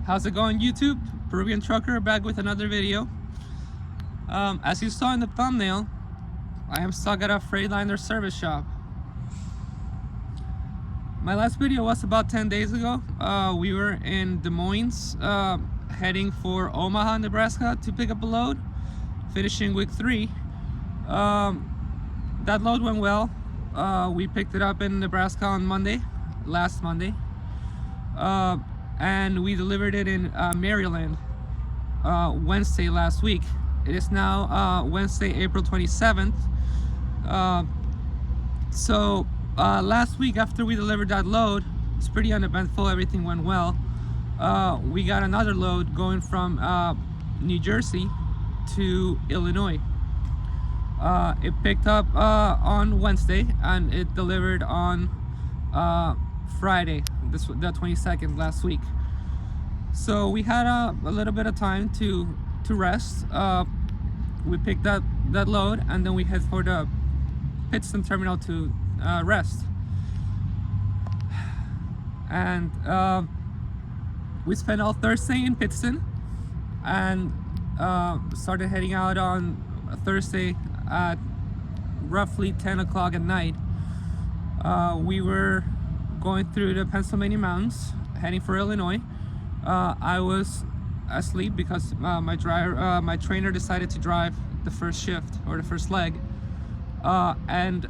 How's it going, YouTube? Peruvian Trucker back with another video. As you saw in the thumbnail, I am stuck at a Freightliner service shop. My last video was about 10 days ago. We were in Des Moines, heading for Omaha, Nebraska to pick up a load, finishing week 3. That load went well. We picked it up in Nebraska on last Monday. And we delivered it in Maryland Wednesday last week. It is now Wednesday, April 27th. Last week after we delivered that load, it's pretty uneventful, everything went well. We got another load going from New Jersey to Illinois. It picked up on Wednesday and it delivered on Friday, the 22nd, last week. So we had a little bit of time to rest. We picked that load and then we head for the Pittston terminal to rest. And we spent all Thursday in Pittston and started heading out on Thursday at roughly 10 o'clock at night. We were going through the Pennsylvania mountains, heading for Illinois. I was asleep because my trainer decided to drive the first shift, or the first leg. And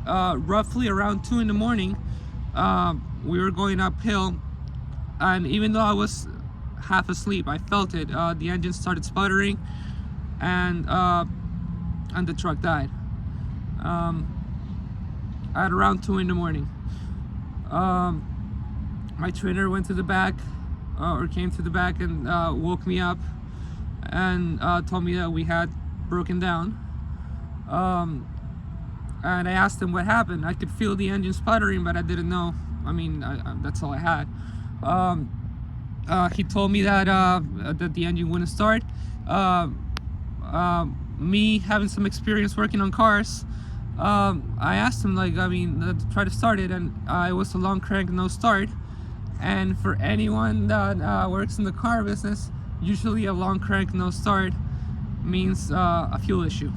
roughly around 2 in the morning, we were going uphill, and even though I was half asleep, I felt it. The engine started sputtering, and the truck died at around 2 in the morning. My trainer went to the back, or came to the back and woke me up and told me that we had broken down. And I asked him what happened. I could feel the engine sputtering, but I didn't know. I mean, that's all I had. He told me that the engine wouldn't start. Me having some experience working on cars, I asked him, to try to start it, and it was a long crank, no start. And for anyone that works in the car business, usually a long crank, no start means a fuel issue.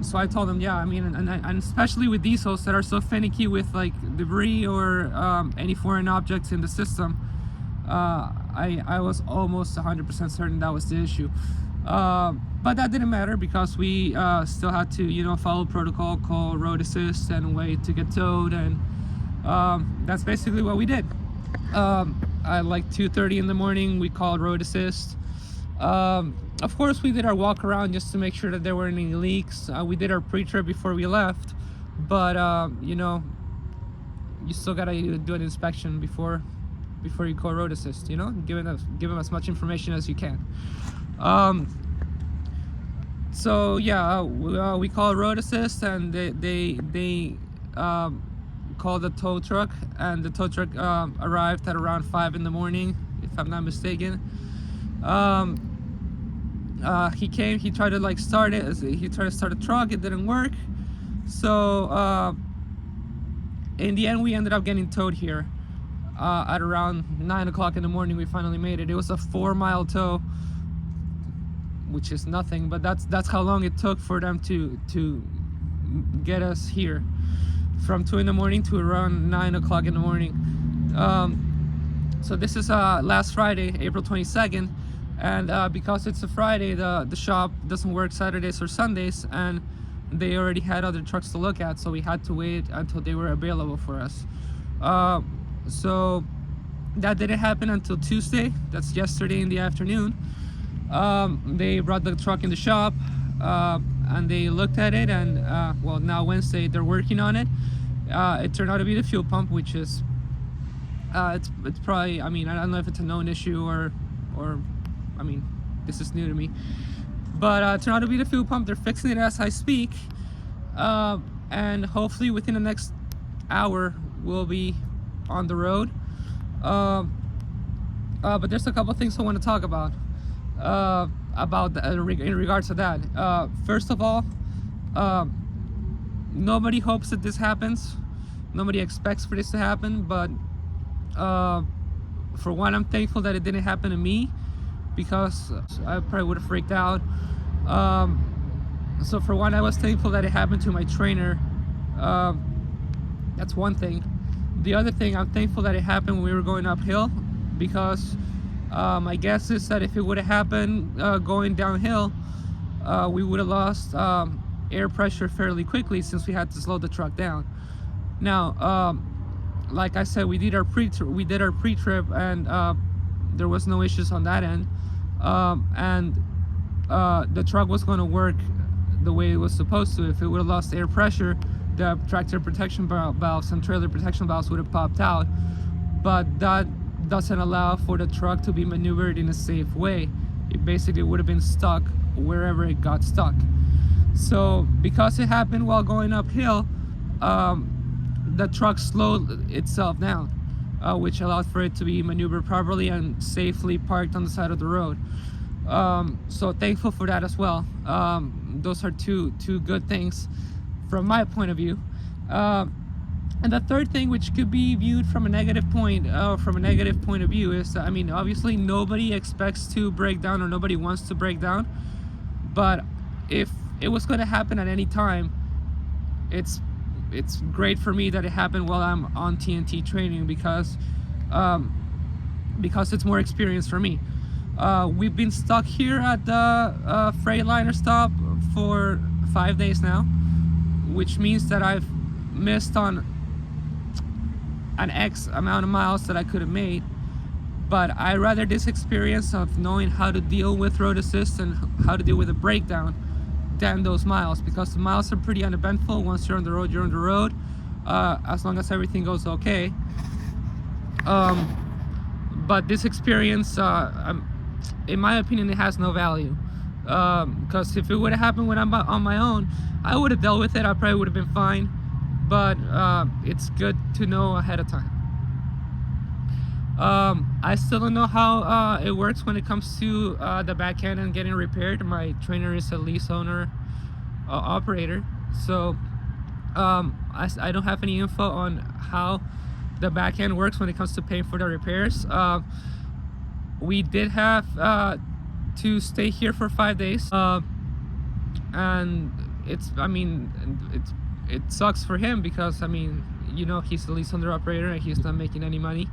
So I told him, yeah, I mean, and especially with diesels that are so finicky with like debris or any foreign objects in the system, I was almost 100% certain that was the issue. But that didn't matter because we still had to, follow protocol, call road assist and wait to get towed, and that's basically what we did. At like 2:30 in the morning, we called road assist. Of course, we did our walk around just to make sure that there weren't any leaks. We did our pre-trip before we left, but you still gotta do an inspection before you call road assist. Give them as much information as you can. So yeah, we called road assist, and they called the tow truck, and the tow truck arrived at around 5 in the morning, if I'm not mistaken. He came, he tried to start it, he tried to start the truck, it didn't work. So in the end we ended up getting towed here at around 9 o'clock in the morning. We finally made it. It was a 4-mile tow, which is nothing, but that's how long it took for them to get us here, from 2 in the morning to around 9 o'clock in the morning. So this is last Friday, April 22nd, and because it's a Friday, the shop doesn't work Saturdays or Sundays, and they already had other trucks to look at, so we had to wait until they were available for us. So that didn't happen until Tuesday. That's yesterday in the afternoon. They brought the truck in the shop, and they looked at it, and well, now Wednesday they're working on it. It turned out to be the fuel pump, which is it's probably, I mean, I don't know if it's a known issue or I mean, this is new to me, but it turned out to be the fuel pump. They're fixing it as I speak, and hopefully within the next hour we'll be on the road. But there's a couple things I want to talk about in regards to that. First of all, nobody hopes that this happens. Nobody expects for this to happen, but For one, I'm thankful that it didn't happen to me, because I probably would have freaked out. So for one, I was thankful that it happened to my trainer. That's one thing. The other thing, I'm thankful that it happened when we were going uphill, because my guess is that if it would have happened going downhill, we would have lost air pressure fairly quickly, since we had to slow the truck down. Now, like I said, we did our pre-trip, and there was no issues on that end, and the truck was going to work the way it was supposed to. If it would have lost air pressure, the tractor protection valves and trailer protection valves would have popped out, but that doesn't allow for the truck to be maneuvered in a safe way. It basically would have been stuck wherever it got stuck. So because it happened while going uphill, the truck slowed itself down, which allowed for it to be maneuvered properly and safely parked on the side of the road. So thankful for that as well. Those are two good things from my point of view. And the third thing, which could be viewed from a negative point of view, is, I mean, obviously nobody expects to break down, or nobody wants to break down, but if it was going to happen at any time, it's great for me that it happened while I'm on TnT training, because it's more experience for me. We've been stuck here at the Freightliner stop for 5 days now, which means that I've missed on an X amount of miles that I could have made. But I rather this experience of knowing how to deal with road assist and how to deal with a breakdown than those miles, because the miles are pretty uneventful. Once you're on the road, you're on the road, as long as everything goes okay. But this experience, in my opinion, it has no value, because if it would have happened when I'm on my own, I would have dealt with it. I probably would have been fine, but it's good to know ahead of time. I still don't know how it works when it comes to the back end and getting repaired. My trainer is a lease owner operator, so I don't have any info on how the back end works when it comes to paying for the repairs. We did have to stay here for 5 days, and it sucks for him, because, I mean, you know, he's the lease owner operator and he's not making any money.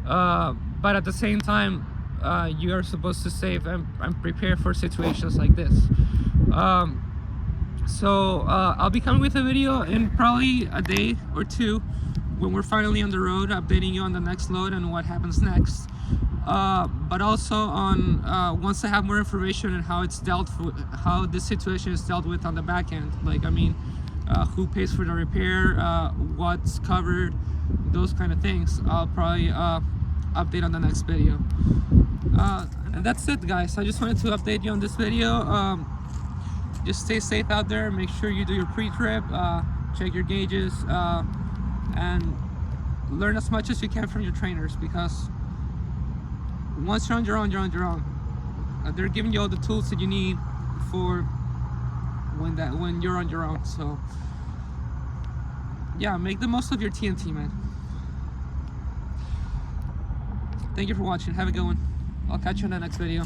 But at the same time, you are supposed to save and prepare for situations like this. So I'll be coming with a video in probably a day or two when we're finally on the road, updating you on the next load and what happens next. But also on once I have more information on how it's how this situation is dealt with on the back end. Like, I mean, who pays for the repair, what's covered, those kind of things. I'll probably update on the next video. And that's it, guys. I just wanted to update you on this video. Just stay safe out there. Make sure you do your pre-trip, check your gauges, and learn as much as you can from your trainers, because once you're on your own, you're on your own. They're giving you all the tools that you need for when you're on your own. So yeah, make the most of your TnT, man. Thank you for watching. Have a good one. I'll catch you in the next video.